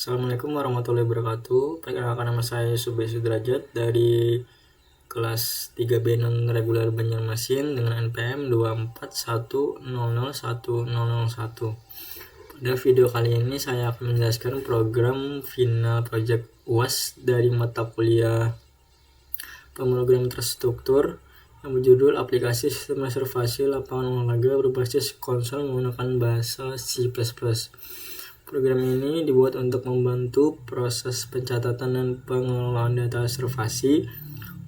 Assalamualaikum warahmatullahi wabarakatuh. Perkenalkan, nama saya Subay Sudrajat dari kelas 3B non-reguler Banjarmasin dengan NPM 241001001. Pada video kali ini saya akan menjelaskan program final project UAS dari mata kuliah pemrograman terstruktur yang berjudul Aplikasi Sistem Reservasi Lapangan Olahraga berbasis konsol menggunakan bahasa C++. Program ini dibuat untuk membantu proses pencatatan dan pengelolaan data reservasi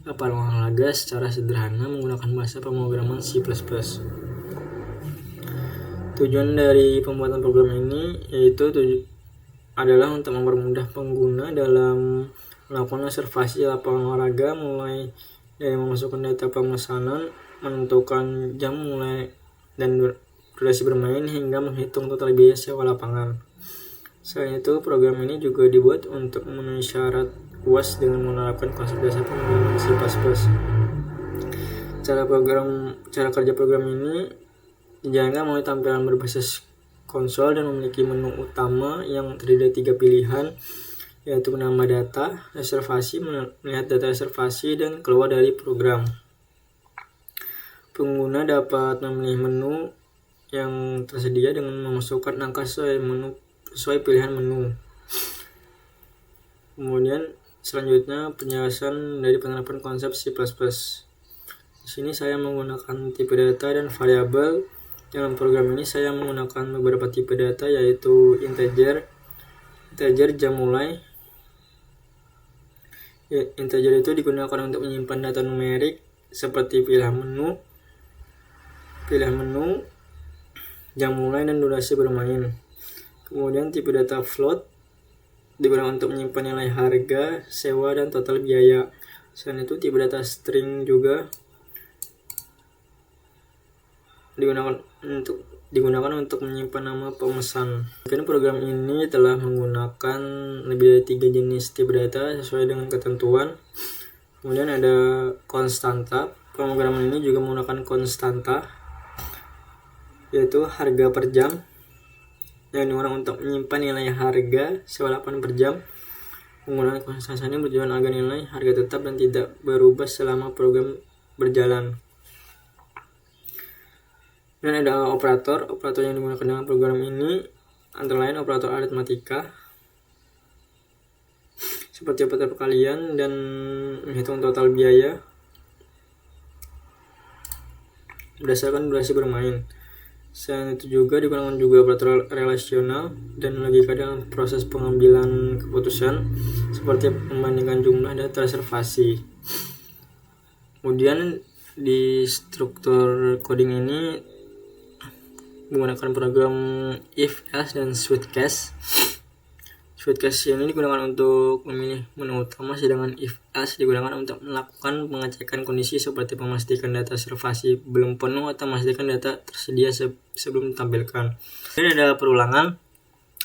lapangan olahraga secara sederhana menggunakan bahasa pemrograman C++. Tujuan dari pembuatan program ini adalah untuk mempermudah pengguna dalam melakukan reservasi lapangan olahraga, mulai dari memasukkan data pemesanan, menentukan jam mulai dan durasi bermain, hingga menghitung total biaya sewa lapangan. Selain itu, program ini juga dibuat untuk memenuhi syarat UAS dengan menerapkan konsep dasar pemrograman C++. Cara kerja program ini dijalankan melalui tampilan berbasis konsol dan memiliki menu utama yang terdiri dari 3 pilihan, yaitu menambah data, reservasi, melihat data reservasi, dan keluar dari program. Pengguna dapat memilih menu yang tersedia dengan memasukkan angka sesuai pilihan menu. Kemudian selanjutnya penjelasan dari penerapan konsep C++. Di sini saya menggunakan tipe data dan variabel. Dalam program ini saya menggunakan beberapa tipe data, yaitu integer, jam mulai. Integer itu digunakan untuk menyimpan data numerik seperti pilihan menu, jam mulai, dan durasi bermain. Kemudian tipe data float digunakan untuk menyimpan nilai harga, sewa, dan total biaya. Selain itu, tipe data string juga digunakan untuk menyimpan nama pemesan. Mungkin program ini telah menggunakan lebih dari 3 jenis tipe data sesuai dengan ketentuan. Kemudian ada konstanta. Pemrograman ini juga menggunakan konstanta, yaitu harga per jam, yang digunakan untuk menyimpan nilai harga sewa lapangan per jam. Penggunaan konstanta ini bertujuan agar nilai harga tetap dan tidak berubah selama program berjalan. Dan ada operator yang digunakan dalam program ini antara lain operator aritmatika seperti operator perkalian dan menghitung total biaya berdasarkan durasi bermain. Selain itu juga digunakan operator relasional dan logika dalam proses pengambilan keputusan seperti membandingkan jumlah data reservasi. Kemudian di struktur coding ini menggunakan program if, else, dan switch case. Switch case ini digunakan untuk memilih menu utama, sedangkan if else digunakan untuk melakukan pengecekan kondisi seperti memastikan data reservasi belum penuh atau memastikan data tersedia sebelum ditampilkan. Ini ada perulangan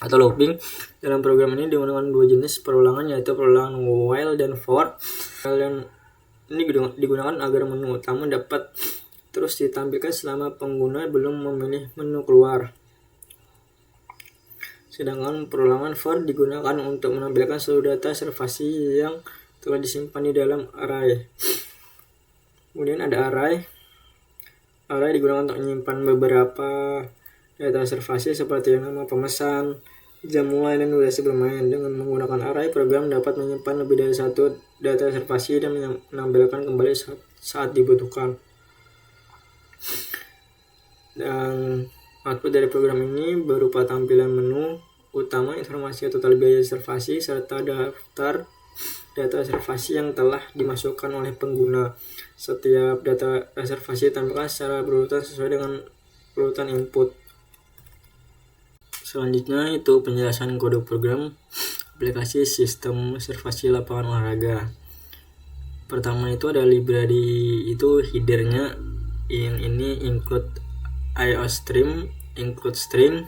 atau looping. Dalam program ini digunakan 2 jenis perulangan, yaitu perulangan while dan for. While ini digunakan agar menu utama dapat terus ditampilkan selama pengguna belum memilih menu keluar. Sedangkan perulangan for digunakan untuk menampilkan seluruh data reservasi yang telah disimpan di dalam array. Kemudian ada array. Array digunakan untuk menyimpan beberapa data reservasi seperti nama pemesan, jam mulai, dan durasi bermain. Dengan menggunakan array, program dapat menyimpan lebih dari satu data reservasi dan menampilkan kembali saat dibutuhkan. Dan output dari program ini berupa tampilan menu utama, informasi total biaya reservasi, serta daftar data reservasi yang telah dimasukkan oleh pengguna. Setiap data reservasi ditampilkan secara berurutan sesuai dengan urutan input. Selanjutnya itu penjelasan kode program aplikasi sistem reservasi lapangan olahraga. Pertama itu ada library, itu headernya yang ini include IOStream, include string.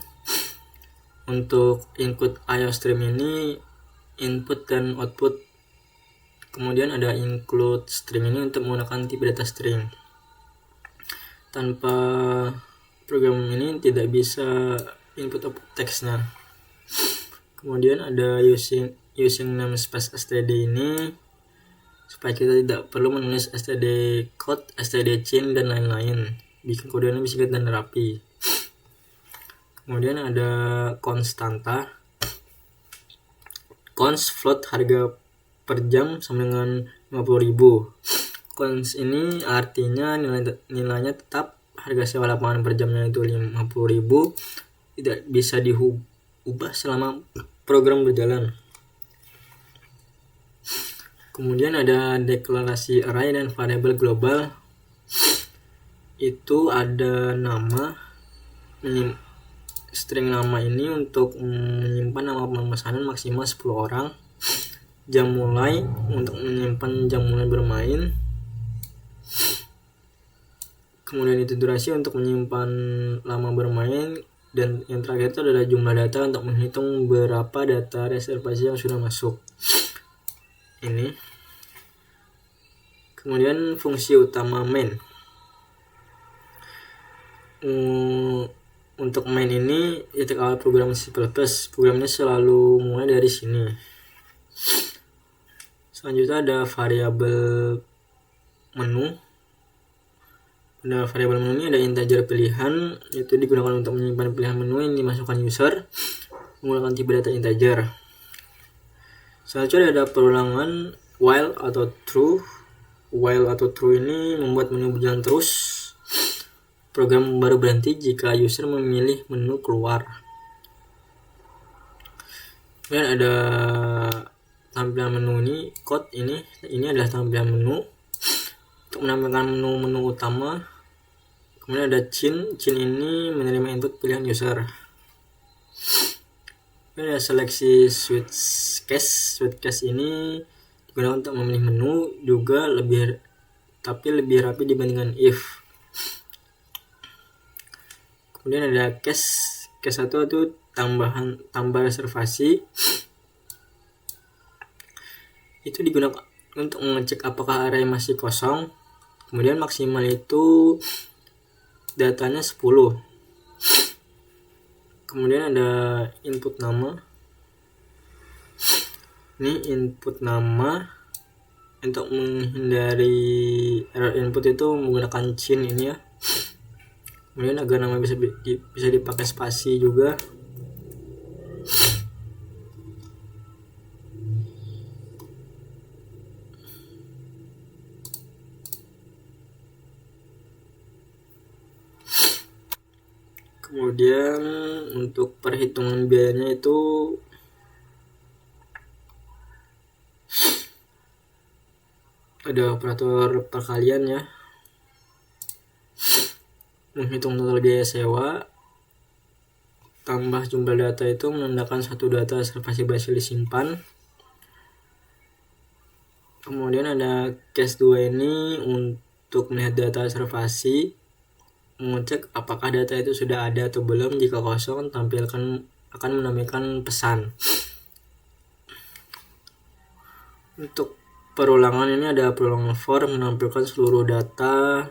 Untuk include IOStream ini input dan output. Kemudian ada include string ini untuk menggunakan tipe data string. Tanpa program ini tidak bisa input output teksnya. Kemudian ada using namespace std ini supaya kita tidak perlu menulis std code, std chain dan lain-lain, bikin kodenya bisa dan rapi. Kemudian ada konstanta, const float harga per jam sama dengan 50.000. Const ini artinya nilainya tetap, harga sewa lapangan per jamnya itu 50.000, tidak bisa diubah selama program berjalan. Kemudian ada deklarasi array dan variabel global. Itu ada nama, string nama ini untuk menyimpan nama pemesanan maksimal 10 orang. Jam mulai untuk menyimpan jam mulai bermain. Kemudian itu durasi untuk menyimpan lama bermain. Dan yang terakhir itu adalah jumlah data untuk menghitung berapa data reservasi yang sudah masuk. Ini. Kemudian fungsi utama main. Untuk main ini titik awal program C++. Programnya selalu mulai dari sini. Selanjutnya ada variabel menu. Pada variabel menu ini ada integer pilihan, itu digunakan untuk menyimpan pilihan menu yang dimasukkan user menggunakan tipe data integer. Selanjutnya ada perulangan while atau true. While atau true ini membuat menu berjalan terus. Program baru berhenti jika user memilih menu keluar. Kemudian ada tampilan menu ini, code ini adalah tampilan menu. Untuk menampilkan menu utama, kemudian ada chain ini menerima input pilihan user. Kemudian ada seleksi switch case ini digunakan untuk memilih menu, juga lebih rapi dibandingkan if. Kemudian ada case 1 itu tambah reservasi. Itu digunakan untuk mengecek apakah array masih kosong. Kemudian maksimal itu datanya 10. Kemudian ada input nama. Ini input nama. Untuk menghindari error input itu menggunakan chain ini ya. Kemudian agar nama bisa dipakai spasi juga. Kemudian untuk perhitungan biayanya itu ada operator perkalian ya. Menghitung total biaya sewa tambah jumlah data itu menandakan satu data reservasi berhasil disimpan. Kemudian ada case 2 ini untuk melihat data reservasi, mengecek apakah data itu sudah ada atau belum. Jika kosong, akan menampilkan pesan. Untuk perulangan ini ada perulangan for, menampilkan seluruh data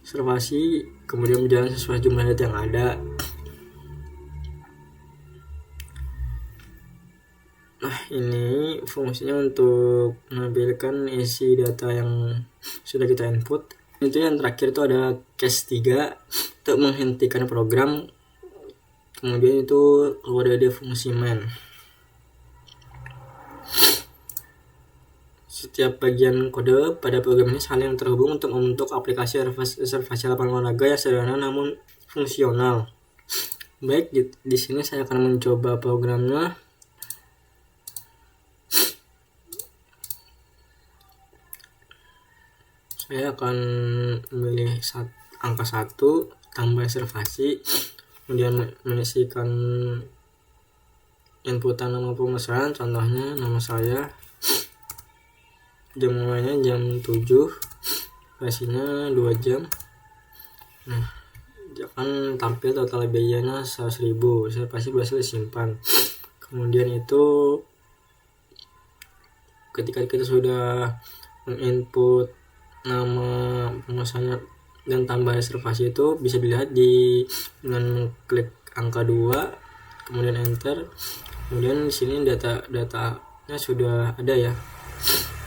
reservasi, kemudian berjalan sesuai jumlah data yang ada. Nah, ini fungsinya untuk menampilkan isi data yang sudah kita input. Itu yang terakhir itu ada case 3 untuk menghentikan program. Kemudian itu keluar dari fungsi main. Setiap bagian kode pada program ini saling terhubung untuk membentuk aplikasi reservasi lapangan olahraga yang sederhana namun fungsional. Baik, di sini saya akan mencoba programnya. Saya akan memilih angka 1 tambah reservasi, kemudian mengisikan inputan nama pemesanan, contohnya nama saya, jam mulainya jam 7, durasinya 2 jam. Nah, akan tampil total biayanya 100.000, reservasi berhasil disimpan. Kemudian itu ketika kita sudah menginput nama pemesanan dan tambah reservasi itu bisa dilihat dengan mengklik angka 2 kemudian enter, Kemudian di sini datanya sudah ada ya.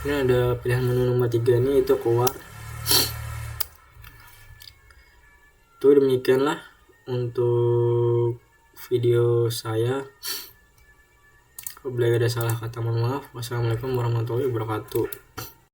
Ini ada pilihan menu nomor 3 ini, itu keluar. Itu demikianlah untuk video saya. Apabila ada salah kata mohon maaf. Wassalamualaikum warahmatullahi wabarakatuh.